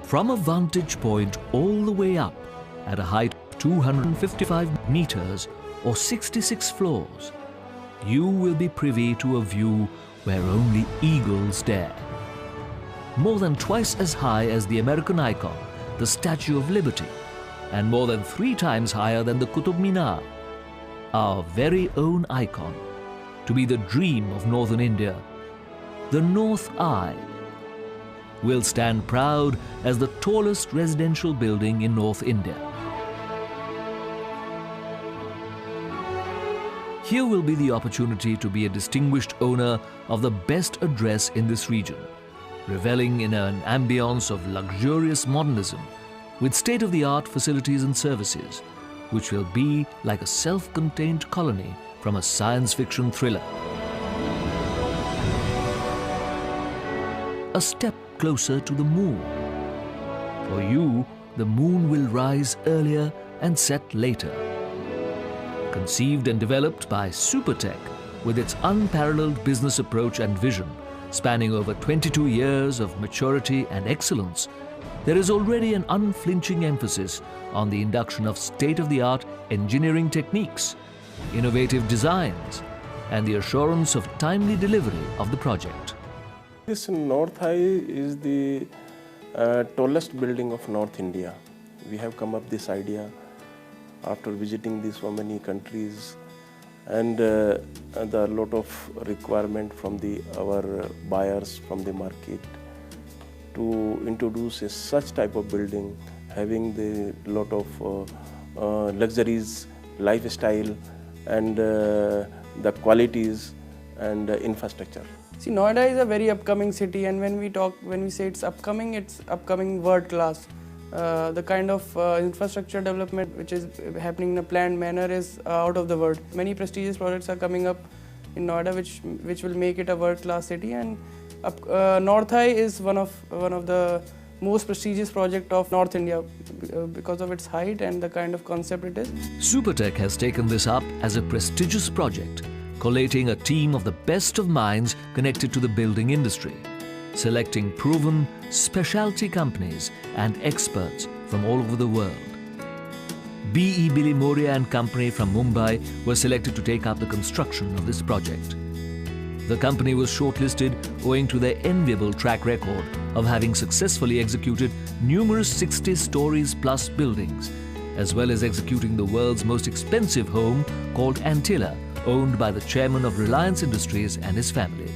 From a vantage point all the way up at a height of 255 meters or 66 floors, you will be privy to a view where only eagles dare. More than twice as high as the American icon, the Statue of Liberty, and more than 3 times higher than the Qutub Minar, our very own icon, to be the dream of northern India, the North Eye, will stand proud as the tallest residential building in North India. Here will be the opportunity to be a distinguished owner of the best address in this region, reveling in an ambience of luxurious modernism with state-of-the-art facilities and services, which will be like a self-contained colony from a science fiction thriller. A step closer to the moon. For you, the moon will rise earlier and set later. Conceived and developed by Supertech with its unparalleled business approach and vision, spanning over 22 years of maturity and excellence, there is already an unflinching emphasis on the induction of state-of-the-art engineering techniques, innovative designs, and the assurance of timely delivery of the project. This North Eye is the tallest building of North India. We have come up this idea after visiting so many countries, and the lot of requirement from our buyers from the market to introduce such type of building, having the lot of luxuries, lifestyle, and the qualities and infrastructure. See, Noida is a very upcoming city, and when we say it's upcoming world class. The kind of infrastructure development which is happening in a planned manner is out of the world. Many prestigious projects are coming up in Noida, which will make it a world class city, and North Eye is one of the most prestigious project of North India because of its height and the kind of concept it is. Supertech has taken this up as a prestigious project, collating a team of the best of minds connected to the building industry, selecting proven specialty companies and experts from all over the world. B.E. Billy Moria and Company from Mumbai were selected to take up the construction of this project. The company was shortlisted owing to their enviable track record of having successfully executed numerous 60 stories plus buildings, as well as executing the world's most expensive home called Antilla, owned by the chairman of Reliance Industries and his family.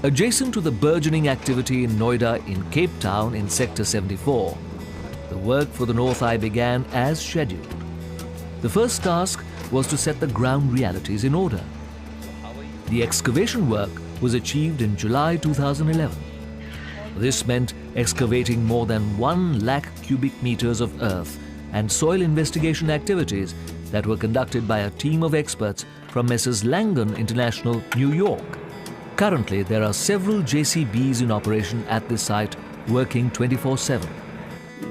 Adjacent to the burgeoning activity in Noida in Cape Town in Sector 74, the work for the North Eye began as scheduled. The first task was to set the ground realities in order. The excavation work was achieved in July 2011. This meant excavating more than 1 lakh cubic meters of earth and soil investigation activities that were conducted by a team of experts from Messrs. Langan International, New York. Currently, there are several JCBs in operation at this site, working 24/7.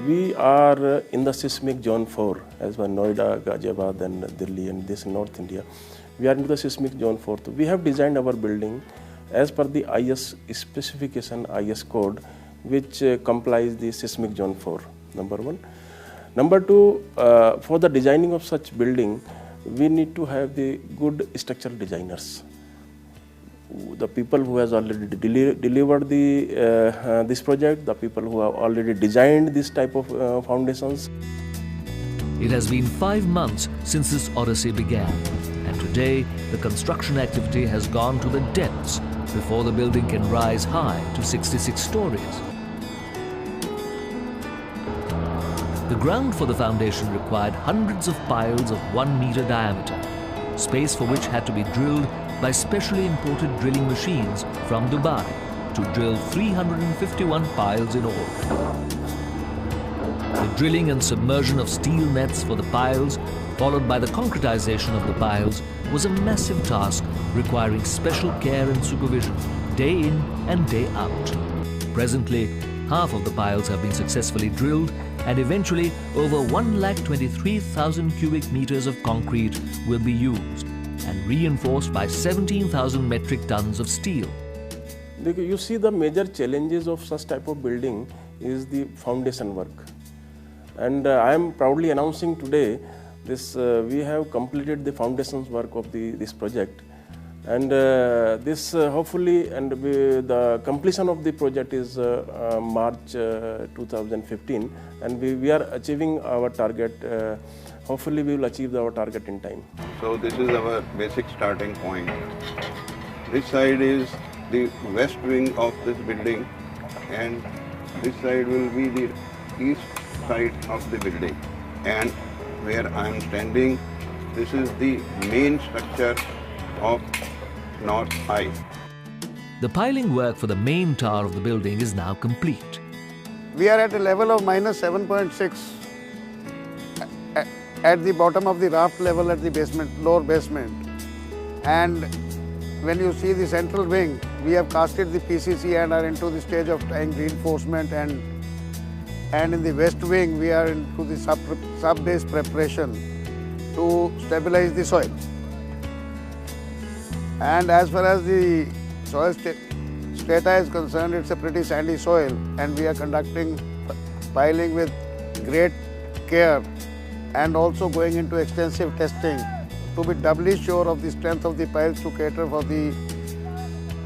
We are in the seismic zone 4, as well Noida, Ghaziabad and Delhi and this North India. We are in the seismic zone 4. We have designed our building as per the IS specification, IS code, which complies the seismic zone 4, number 1. Number 2, for the designing of such building, we need to have the good structural designers. The people who has already delivered this project, the people who have already designed this type of foundations. It has been 5 months since this odyssey began, and today the construction activity has gone to the depths before the building can rise high to 66 stories. The ground for the foundation required hundreds of piles of 1 meter diameter, space for which had to be drilled by specially imported drilling machines from Dubai to drill 351 piles in all. The drilling and submersion of steel nets for the piles, followed by the concretization of the piles, was a massive task requiring special care and supervision day in and day out. Presently, half of the piles have been successfully drilled, and eventually over 1,23,000 cubic meters of concrete will be used and reinforced by 17,000 metric tons of steel. You see, the major challenges of such type of building is the foundation work. And I am proudly announcing today this we have completed the foundations work of this project. And this hopefully, and the completion of the project is March 2015, and we are achieving our target. Hopefully we will achieve our target in time. So this is our basic starting point. This side is the west wing of this building, and this side will be the east side of the building. And where I am standing, this is the main structure of North Eye. The piling work for the main tower of the building is now complete. We are at a level of -7.6 at the bottom of the raft level at the basement, lower basement. And when you see the central wing, we have casted the PCC and are into the stage of tying reinforcement, and in the west wing we are into the sub-base preparation to stabilize the soil. And as far as the soil strata is concerned, it's a pretty sandy soil, and we are conducting piling with great care and also going into extensive testing to be doubly sure of the strength of the piles to cater for the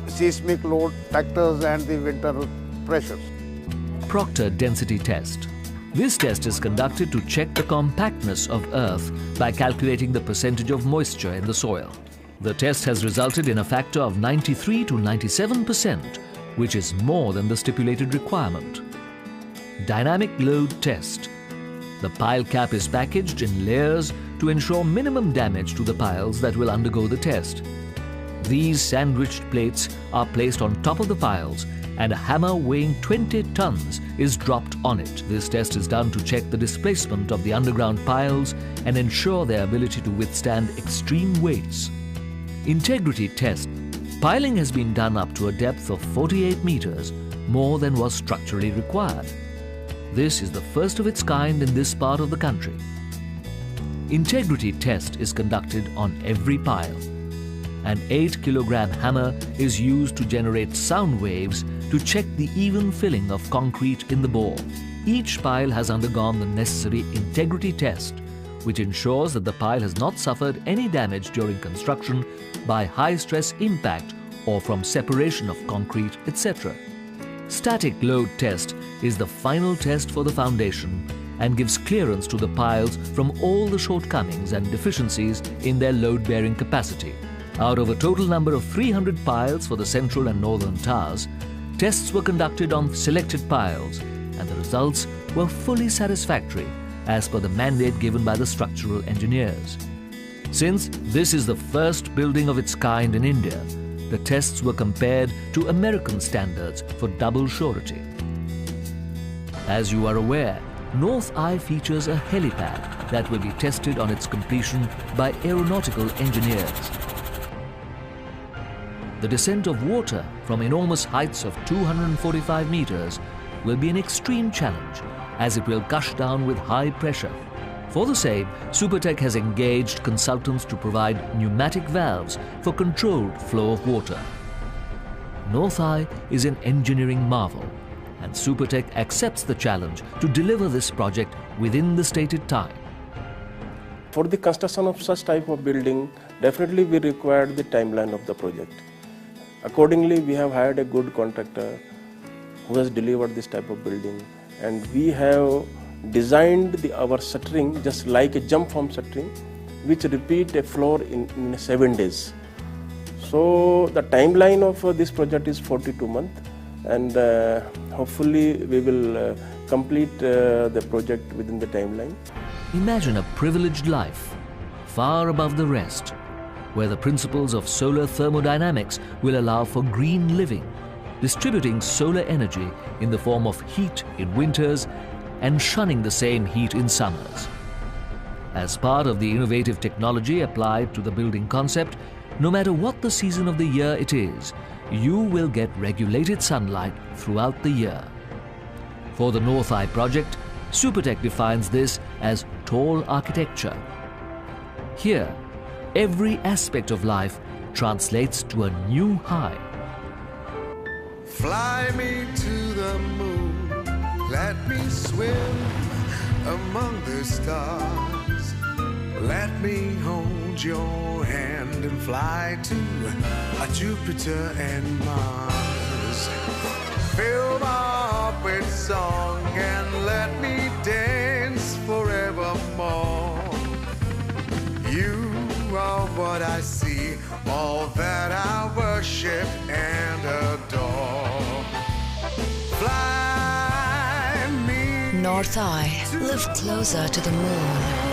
seismic load factors and the winter pressures. Proctor density test. This test is conducted to check the compactness of earth by calculating the percentage of moisture in the soil. The test has resulted in a factor of 93 to 97%, which is more than the stipulated requirement. Dynamic load test. The pile cap is packaged in layers to ensure minimum damage to the piles that will undergo the test. These sandwiched plates are placed on top of the piles, and a hammer weighing 20 tons is dropped on it. This test is done to check the displacement of the underground piles and ensure their ability to withstand extreme weights. Integrity test. Piling has been done up to a depth of 48 meters, more than was structurally required. This is the first of its kind in this part of the country. Integrity test is conducted on every pile. An 8-kilogram hammer is used to generate sound waves to check the even filling of concrete in the bore. Each pile has undergone the necessary integrity test, which ensures that the pile has not suffered any damage during construction by high-stress impact or from separation of concrete, etc. Static load test is the final test for the foundation and gives clearance to the piles from all the shortcomings and deficiencies in their load-bearing capacity. Out of a total number of 300 piles for the central and northern towers, tests were conducted on selected piles, and the results were fully satisfactory as per the mandate given by the structural engineers. Since this is the first building of its kind in India, the tests were compared to American standards for double surety. As you are aware, North Eye features a helipad that will be tested on its completion by aeronautical engineers. The descent of water from enormous heights of 245 meters will be an extreme challenge, as it will gush down with high pressure. For the same, Supertech has engaged consultants to provide pneumatic valves for controlled flow of water. North Eye is an engineering marvel, and Supertech accepts the challenge to deliver this project within the stated time. For the construction of such type of building, definitely we required the timeline of the project. Accordingly, we have hired a good contractor who has delivered this type of building, and we have designed our shuttering just like a jump form shuttering, which repeat a floor in 7 days. So the timeline of this project is 42 months, and hopefully we will complete the project within the timeline. Imagine a privileged life, far above the rest, where the principles of solar thermodynamics will allow for green living, distributing solar energy in the form of heat in winters and shunning the same heat in summers. As part of the innovative technology applied to the building concept, no matter what the season of the year it is, you will get regulated sunlight throughout the year. For the North Eye project, Supertech defines this as tall architecture. Here, every aspect of life translates to a new high. Fly me to the moon, let me swim among the stars. Let me hold your hand and fly to Jupiter and Mars. Fill my heart with song and let me dance forevermore. You are what I see, all that I worship and adore. Fly me North Eye. Live closer to the moon.